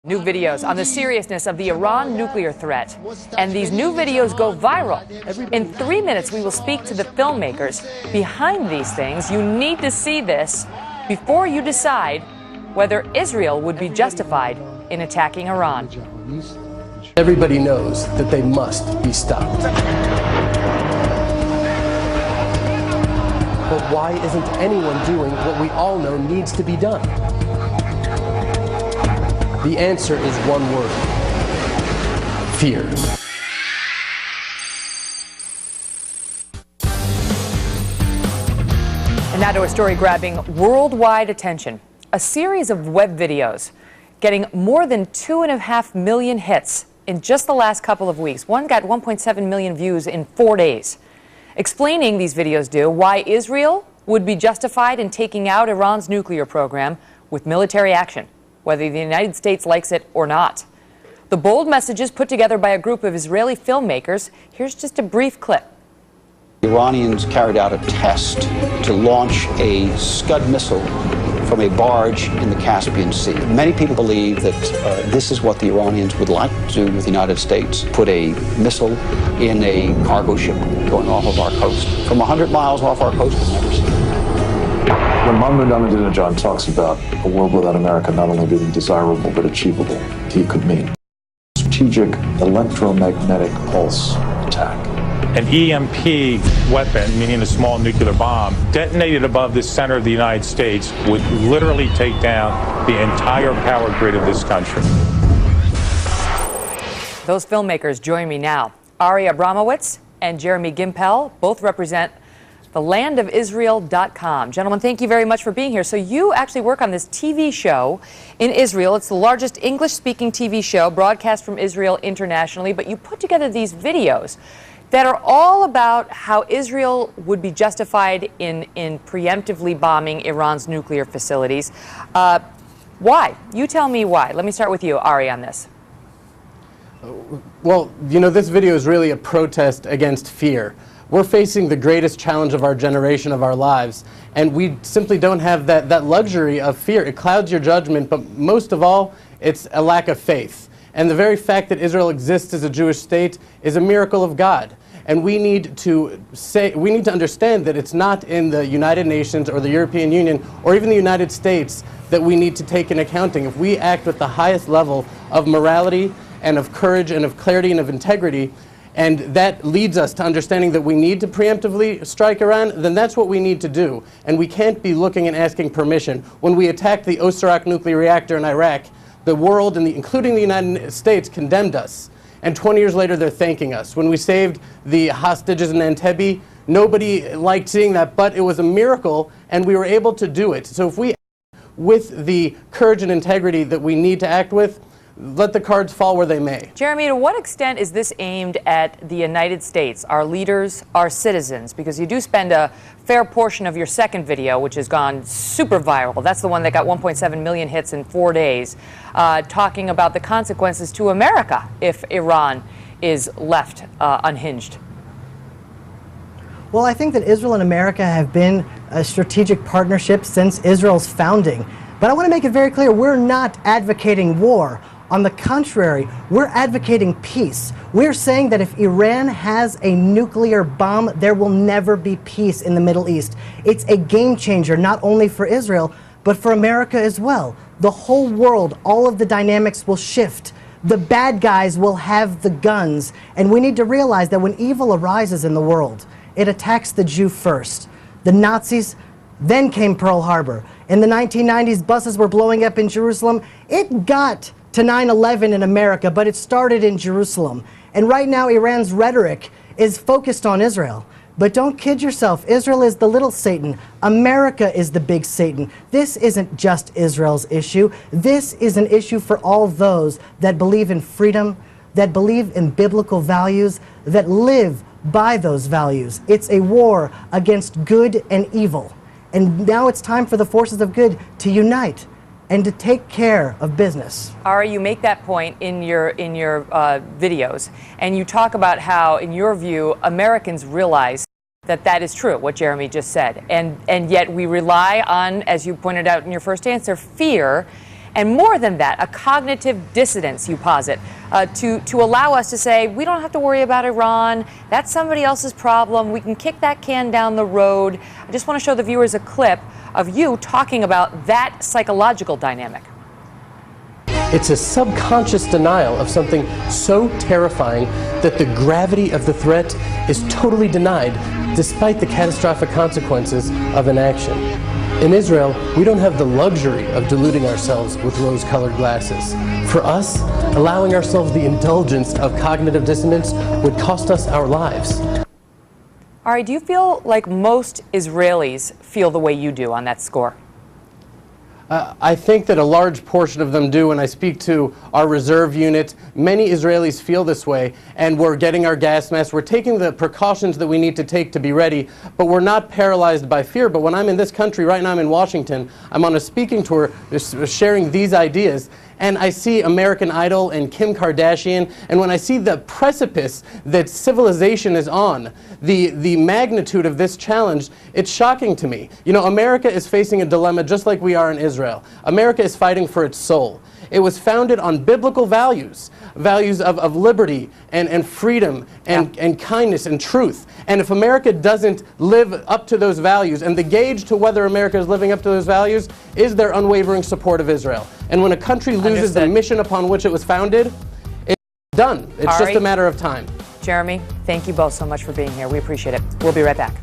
New videos on the seriousness of the Iran nuclear threat. And these new videos go viral. In 3 minutes, we will speak to the filmmakers behind these things. You need to see this before you decide whether Israel would be justified in attacking Iran. Everybody knows that they must be stopped. But why isn't anyone doing what we all know needs to be done? The answer is one word: fear. And now to a story grabbing worldwide attention. A series of web videos getting more than 2.5 million hits in just the last couple of weeks. One got 1.7 million views in 4 days. Explaining, these videos do, why Israel would be justified in taking out Iran's nuclear program with military action, whether the United States likes it or not. The bold messages put together by a group of Israeli filmmakers. Here's just a brief clip. The Iranians carried out a test to launch a Scud missile from a barge in the Caspian Sea. Many people believe that this is what the Iranians would like to do with the United States, put a missile in a cargo ship going off of our coast. From 100 miles off our coast, we've never seen it. When Mahmoud Ahmadinejad talks about a world without America not only being desirable but achievable, he could mean strategic electromagnetic pulse attack. An EMP weapon, meaning a small nuclear bomb, detonated above the center of the United States would literally take down the entire power grid of this country. Those filmmakers join me now. Ari Abramowitz and Jeremy Gimpel both represent thelandofisrael.com. Gentlemen, thank you very much for being here. So you actually work on this TV show in Israel. It's the largest English-speaking TV show broadcast from Israel internationally, but you put together these videos that are all about how Israel would be justified in preemptively bombing Iran's nuclear facilities. Why? You tell me why. Let me start with you, Ari, on this. Well, you know, this video is really a protest against fear. We're facing the greatest challenge of our generation, of our lives, and we simply don't have that luxury of fear. It clouds your judgment, but most of all, it's a lack of faith. And the very fact that Israel exists as a Jewish state is a miracle of God. And we need to understand that it's not in the United Nations or the European Union or even the United States that we need to take in accounting. If we act with the highest level of morality and of courage and of clarity and of integrity, and that leads us to understanding that we need to preemptively strike Iran, then that's what we need to do. And we can't be looking and asking permission. When we attacked the Osirak nuclear reactor in Iraq, the world, including the United States, condemned us. And 20 years later, they're thanking us. When we saved the hostages in Entebbe, nobody liked seeing that, but it was a miracle, and we were able to do it. So if we act with the courage and integrity that we need to act with, let the cards fall where they may. Jeremy, to what extent is this aimed at the United States, our leaders, our citizens? Because you do spend a fair portion of your second video, which has gone super viral. That's the one that got 1.7 million hits in 4 days, talking about the consequences to America if Iran is left unhinged. Well, I think that Israel and America have been a strategic partnership since Israel's founding. But I want to make it very clear, we're not advocating war. On the contrary, we're advocating peace. We're saying that if Iran has a nuclear bomb, there will never be peace in the Middle East. It's a game changer, not only for Israel, but for America as well. The whole world, all of the dynamics will shift. The bad guys will have the guns. And we need to realize that when evil arises in the world, it attacks the Jew first. The Nazis, then came Pearl Harbor. In the 1990s, buses were blowing up in Jerusalem. It got to 9/11 in America, but it started in Jerusalem. And right now, Iran's rhetoric is focused on Israel. But don't kid yourself, Israel is the little Satan. America is the big Satan. This isn't just Israel's issue. This is an issue for all those that believe in freedom, that believe in biblical values, that live by those values. It's a war against good and evil. And now it's time for the forces of good to unite and to take care of business. Ari, you make that point in your videos, and you talk about how, in your view, Americans realize that that is true, what Jeremy just said, and yet we rely on, as you pointed out in your first answer, fear. And more than that, a cognitive dissonance, you posit, to allow us to say, we don't have to worry about Iran. That's somebody else's problem. We can kick that can down the road. I just want to show the viewers a clip of you talking about that psychological dynamic. It's a subconscious denial of something so terrifying that the gravity of the threat is totally denied, despite the catastrophic consequences of inaction. In Israel, we don't have the luxury of deluding ourselves with rose-colored glasses. For us, allowing ourselves the indulgence of cognitive dissonance would cost us our lives. Ari, do you feel like most Israelis feel the way you do on that score? I think that a large portion of them do. When I speak to our reserve unit, many Israelis feel this way, and we're getting our gas masks. We're taking the precautions that we need to take to be ready, but we're not paralyzed by fear. But when I'm in this country, right now I'm in Washington, I'm on a speaking tour sharing these ideas, and I see American Idol and Kim Kardashian, and when I see the precipice that civilization is on, the magnitude of this challenge, it's shocking to me. You know, America is facing a dilemma just like we are in Israel. America is fighting for its soul. It was founded on biblical values, values of liberty and freedom and kindness and truth. And if America doesn't live up to those values, and the gauge to whether America is living up to those values is their unwavering support of Israel. And when a country loses the mission upon which it was founded, it's done. It's just a matter of time. Jeremy, thank you both so much for being here. We appreciate it. We'll be right back.